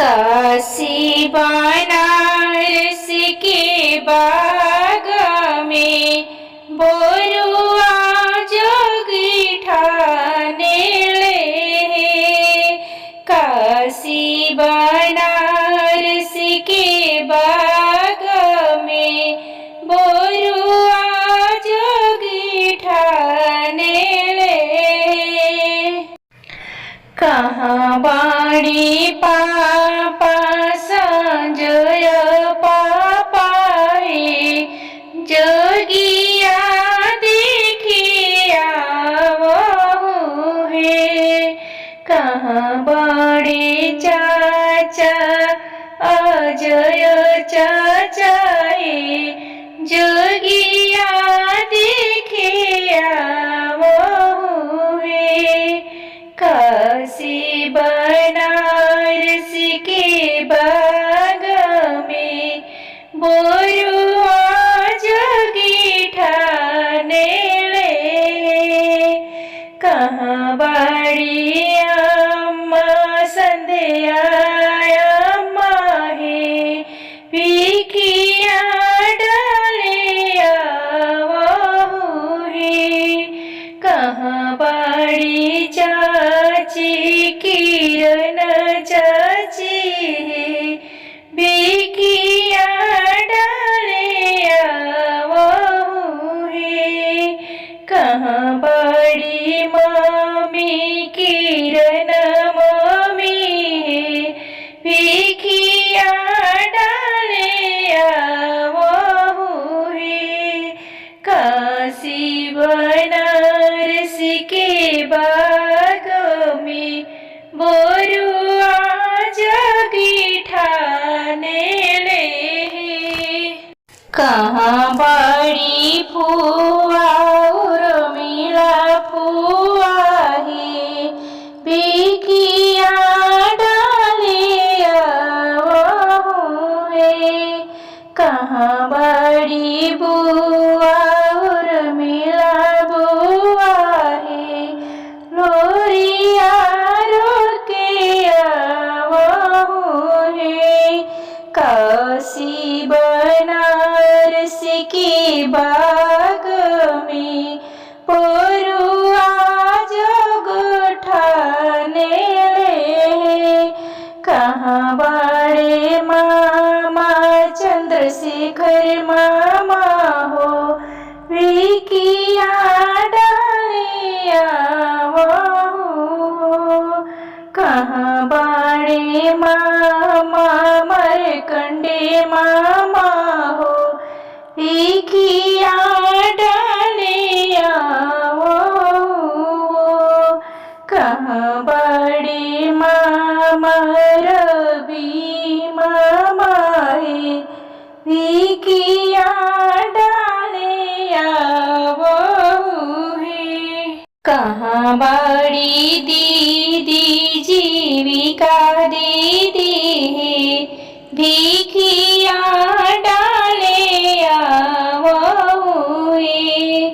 काशी बनारस के बाग में बोरुआ जोगी ठाने ले। काशी बनारस के बाग में बोरुआ जोगी ठाने ले। कहाँ बाड़ी पापा संजय पापाए जोगिया देखिया वो है। कहाँ बाड़ी चाचा अजय चाचाए जोगिया देखिया वो है। काशी बनारस के बाग में बोरुआ जोगी ठाने ले। कहाँ बाड़ी अम्मा संध्या अम्मा है भिखिया डालिया वो है। कहाँ बाड़ी चाची किरण चाची है भिखिया डालिया वो है। कहाँ बाड़ी मामी किरण मामी है भिखिया डालिया वो है। काशी बनारस के बाग में बोरुआ जोगी ठाने ले। कहाँ बाड़ी फुआ उर्मिला फुआ है भिखिया डालिया वो है। कहाँ बाड़ी बुआ उर्मिला बुआ है लोरिया रोकिया वो है। काशी बनारस के बाग में बोरुआ जोगी ठाने ले। कहाँ बाड़े मामा चंद्रशेखर मामा हो भिखिया डालिया वो। कहाँ बाड़े मामा मरकंडे मामा हो भिखिया डालिया वो। कहाँ बाड़े मामा रवि मामा है भिखिया डालिया वो है। कहाँ बाड़ी दीदी जीविका दीदी है भिखिया डालिया वो है।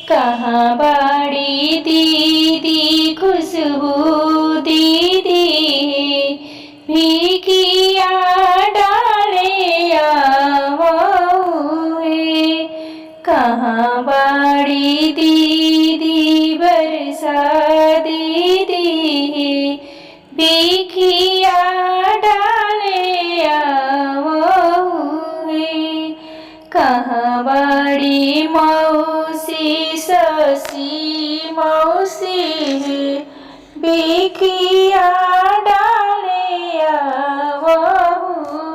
कहाँ बाड़ी दीदी खुशबू दीदी है भिखिया डालिया वो है। कहाँ बाड़ी दीदी बरसा दीदी है भिखिया डालिया वो है। कहाँ बाड़ी मौसी ससी मौसी है भिखिया डालिया वो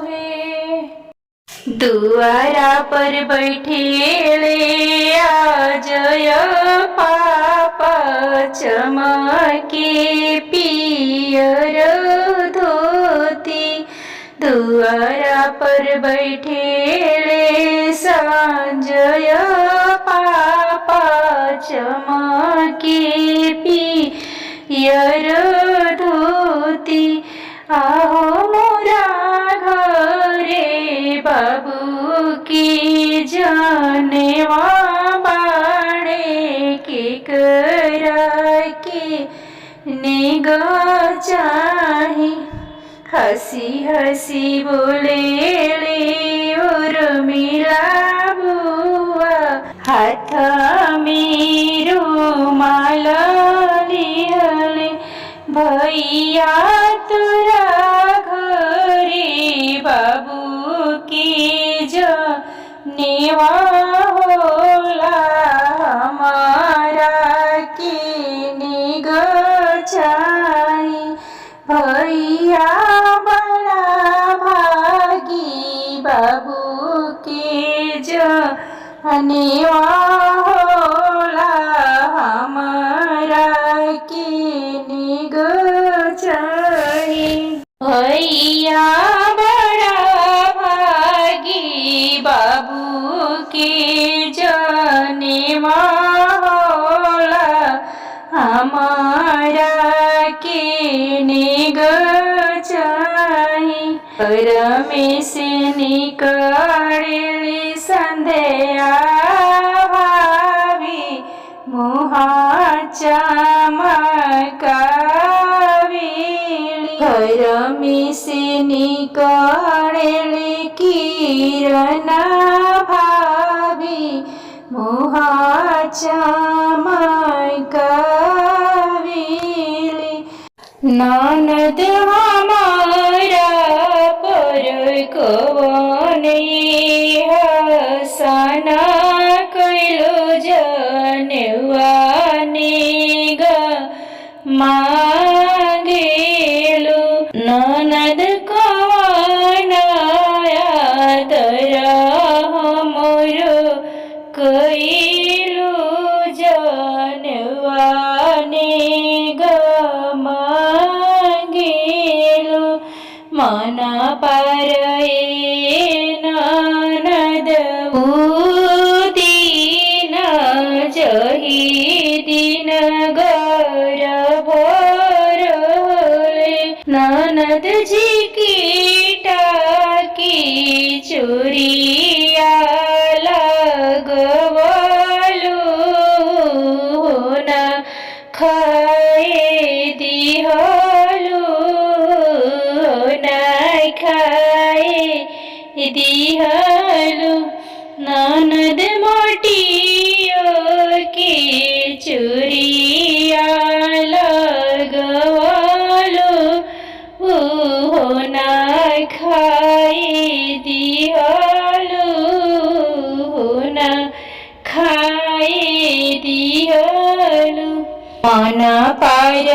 है। दुआरा पर बैठेले अजय पापा चमके पियर धोती। दुआरा पर बैठेले संजय पापा चमके पियर धोती। आओ मोरा घरे बाबू की जानेवा बाड़े के करा के नेगा चाही हसी हसी बोलेले उर्मिला बुआ, हाथ में रुमाल लिहले भैया तोरा घरे बाबू के जनेवा होला, हमारा के निग चाही भैया बड़ा भागी बाबू के जनेवा होला, हमारा के निग चाही भैया बड़ा भागी बाबू के जनेवा होला, हमारा के निग चाही। घर में से निकली संध्या भाभी मुहा चमकाविली, घर में से निकली किरण भाभी मुहा चमकाविली। ननद हमारा पर कवने हसना कैलो जनेवा निग मांगेलो, ननद कवन आदर हमरो कैलो जनेवा निग मांगेलो, मन पर ननद दिन जही दिन घर भरले, ननद जी की टाकी चोरिया लगवलु, न खाए दिहलु, न खाए दिहलु, ननद मोटियो के चोरिया लगवलु, न खाए दिहलु, न खाए दिहलु। मन पर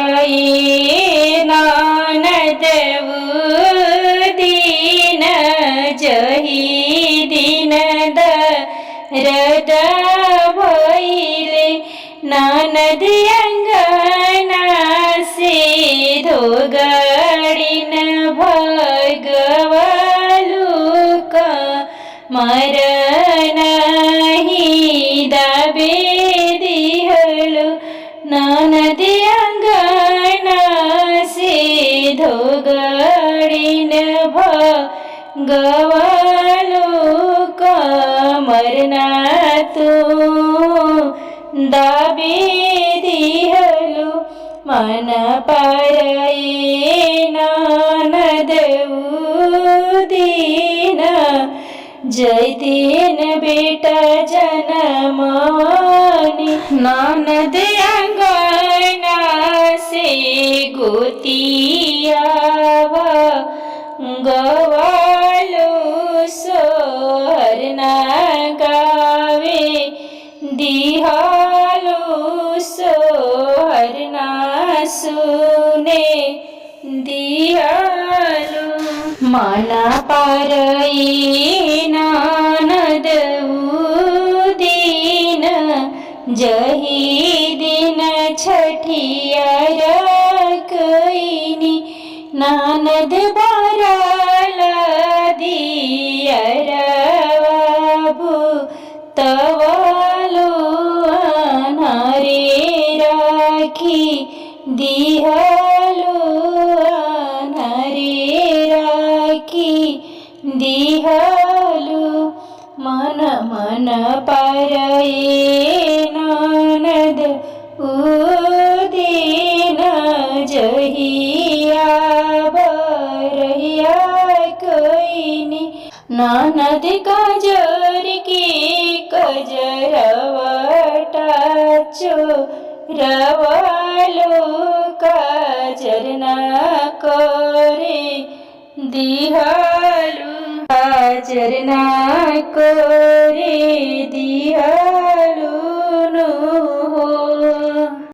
ननद दिन जही दिन दर्द भइले, ननद अंगना से धोगड़िन भगवलु, कमर नहीं दबे दिहलु, ननद अंगना से धोगड़िन भगवलु, कमर ना तू दबे दिहलु, मन पर ननद दिन जय दिन बेटा जनमनी, ननद अंगना से गोतिया गवालो, सोहर ना गावे दिहालो, सोहर ना सुने दिहालो, मन पर ननद दिन जही दिन छठिया रखनी, ननद बराला दियर बाबू तवालो, अनारे राखी दिहलो, अनारे राखी दिहलो, मन मन पर ननद दिन जहिया बर ननद काजर की कजरवटाचो रवालो काजर ना करे दिहालू काजर ना करे दिहा